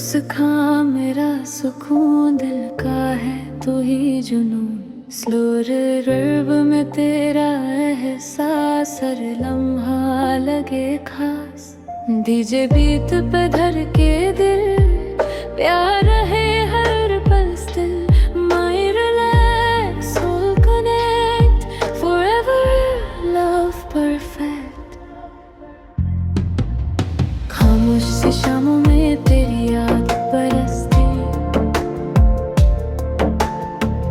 मुस्कान मेरा सुकून दिल का है तू ही जुनून। स्लो रिवर्ब में तेरा एहसास हर लम्हा लगे खास। डीजे बीट पे धर के दिल प्यार है हर पल still. My relax soul connect forever love perfect. खामोश सी शामों में तेरी याद बरसती,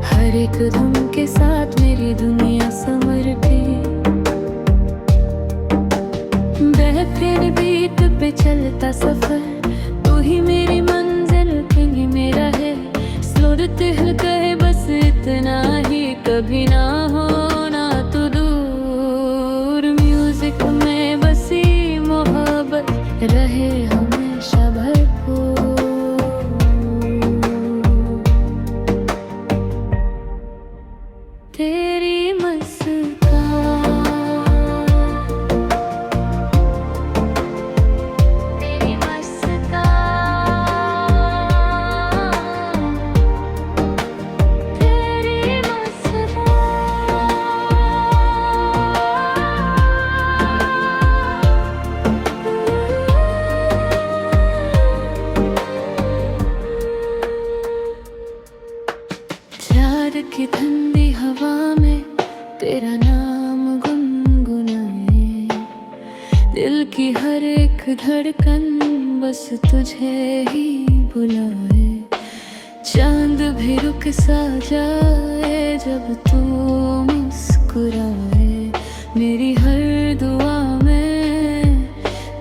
हर एक धुन के साथ मेरी दुनिया संवरती। बेहतरीन बीट पे चलता सफर, तू ही मेरी मंजिल किंग ही मेरा है। स्लो दिल कहे बस इतना ही, कभी ना होना तू दूर। म्यूजिक में बसी मोहब्बत रहे हमेशा भरपूर। तेरी मुस्कान, तेरी मुस्कान, तेरी मुस्कान। प्यार की ठंडी हवा में तेरा नाम गुनगुनाए। दिल की हर एक धड़कन बस तुझे ही बुलाए। चांद भी रुक सा जाए जब तू मुस्कुराए। मेरी हर दुआ में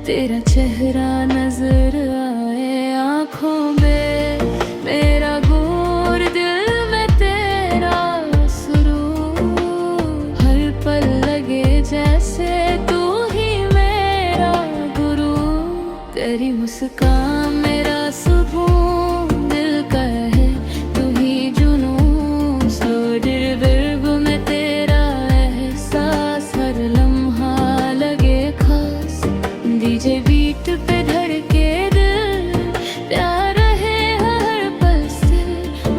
तेरा चेहरा नजर आए। आँखों में मेरा गौर, दिल में तेरा सुरूर। हर पल लगे जैसे तू ही मेरा गुरु। तेरी मुस्कान मेरा सुकून दिल का है तू ही जुनून। स्लो रिवर्ब में तेरा एहसास हर लम्हा लगे खास। डीजे बीट पे धर के दिल प्यार है हर पल still.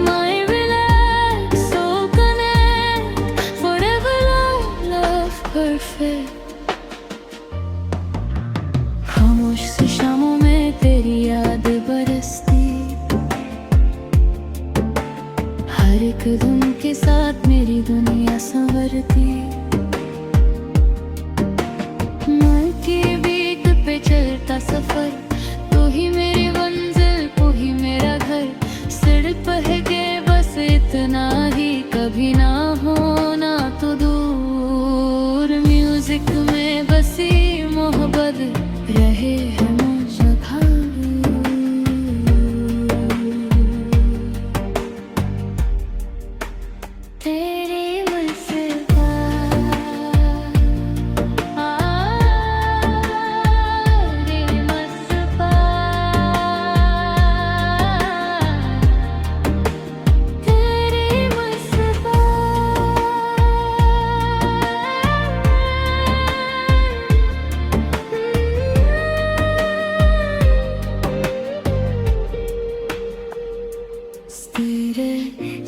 My relax soul connect forever love perfect. खामोश सी शामों में तेरी याद बरसती, हर एक धुन के साथ मेरी दुनिया संवरती। मन की बीट पे चलता सफर, तू ही मेरी मंजिल तू ही मेरा घर। सिर्फ है के बस इतना ही, कभी ना होना तो दूर। म्यूजिक में बसी मोहब्बत रहे हमेशा भरपूर। तेरी मुस्कान, तेरी मुस्कान, तेरी मुस्कान।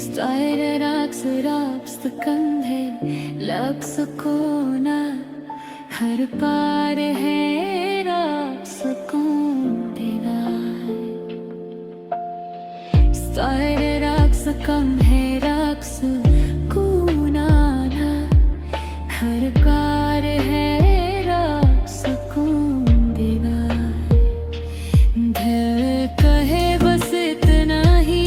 Stare rakskan है लक्स कोना, हर पार है राक्स कौन तेरा। Stare rakskan है राक्स कोना, हर कार है राक्स कौन तेरा। दिल कहे बस इतना ही,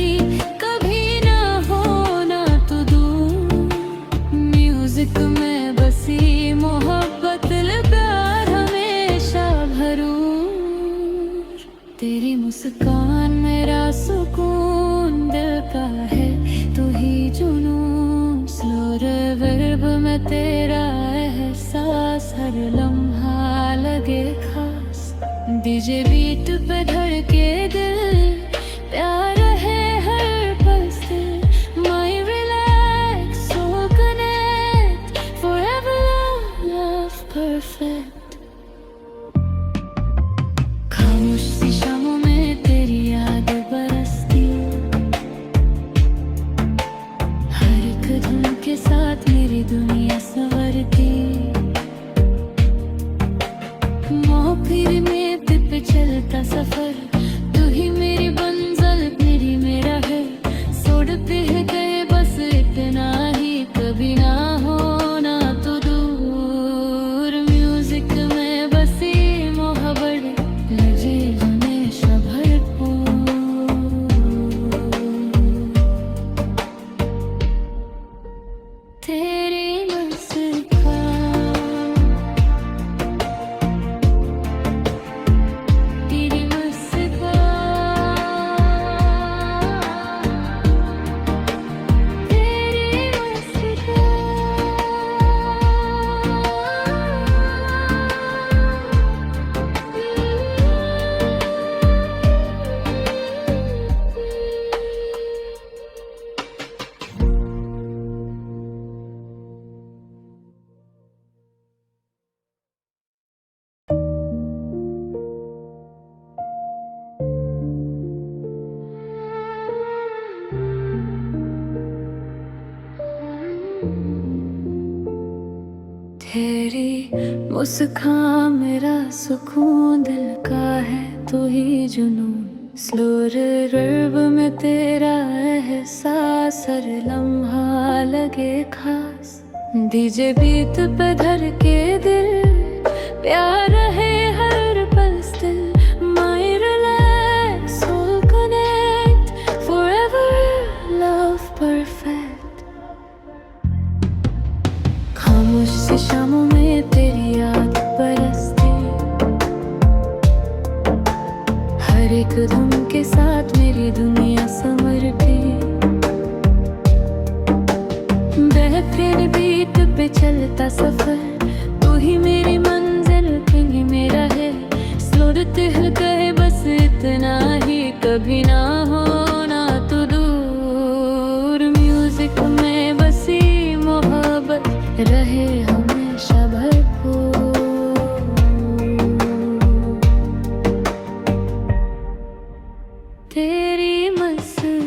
कभी ना होना तो दूर। म्यूजिक में बसी मोहब्बत प्यार हमेशा भरूर। तेरी मुस्कान मेरा सुकून दिल का है तू ही जुनून। स्लो रिवर्ब में तेरा एहसास हर लम्हा लगे खास। डीजे बीट पे धर के दिल प्यार है हर पल still. My relax soul connect forever love perfect. खामोश सी शामों में तेरी याद मुस्कान मेरा सुकून दिल का है तू ही जुनून। स्लो रिवर्ब में तेरा एहसास हर लम्हा लगे खास। डीजे बीट पे धर के दिल प्यार है हर पल still. My relax soul connect forever love perfect. खामोश सी शामों में तेरी याद बरसती, हर एक धुन के साथ मेरी दुनिया समर्पी। बेहतरीन बीट पे चलता सफर, तू ही मेरी मंजिल तू ही मेरा है। स्लो दिल कहे बस इतना ही, कभी ना होना तू दूर। म्यूजिक में बसी मोहब्बत रहे हमेशा भरपूर। तेरी मुस्कान,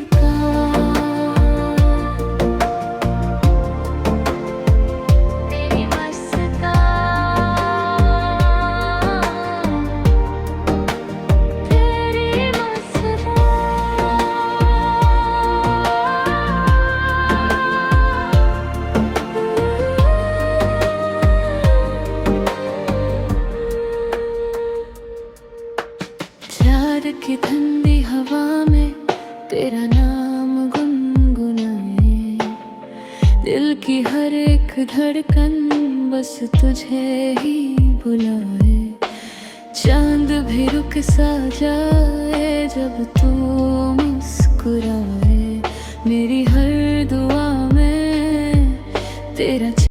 तेरी मुस्कान, तेरी मुस्कान। प्यार की ठंडी हवा में तेरा नाम गुनगुनाए। दिल की हर एक धड़कन बस तुझे ही बुलाए। चांद भी रुक सा जाए जब तू मुस्कुराए। मेरी हर दुआ में तेरा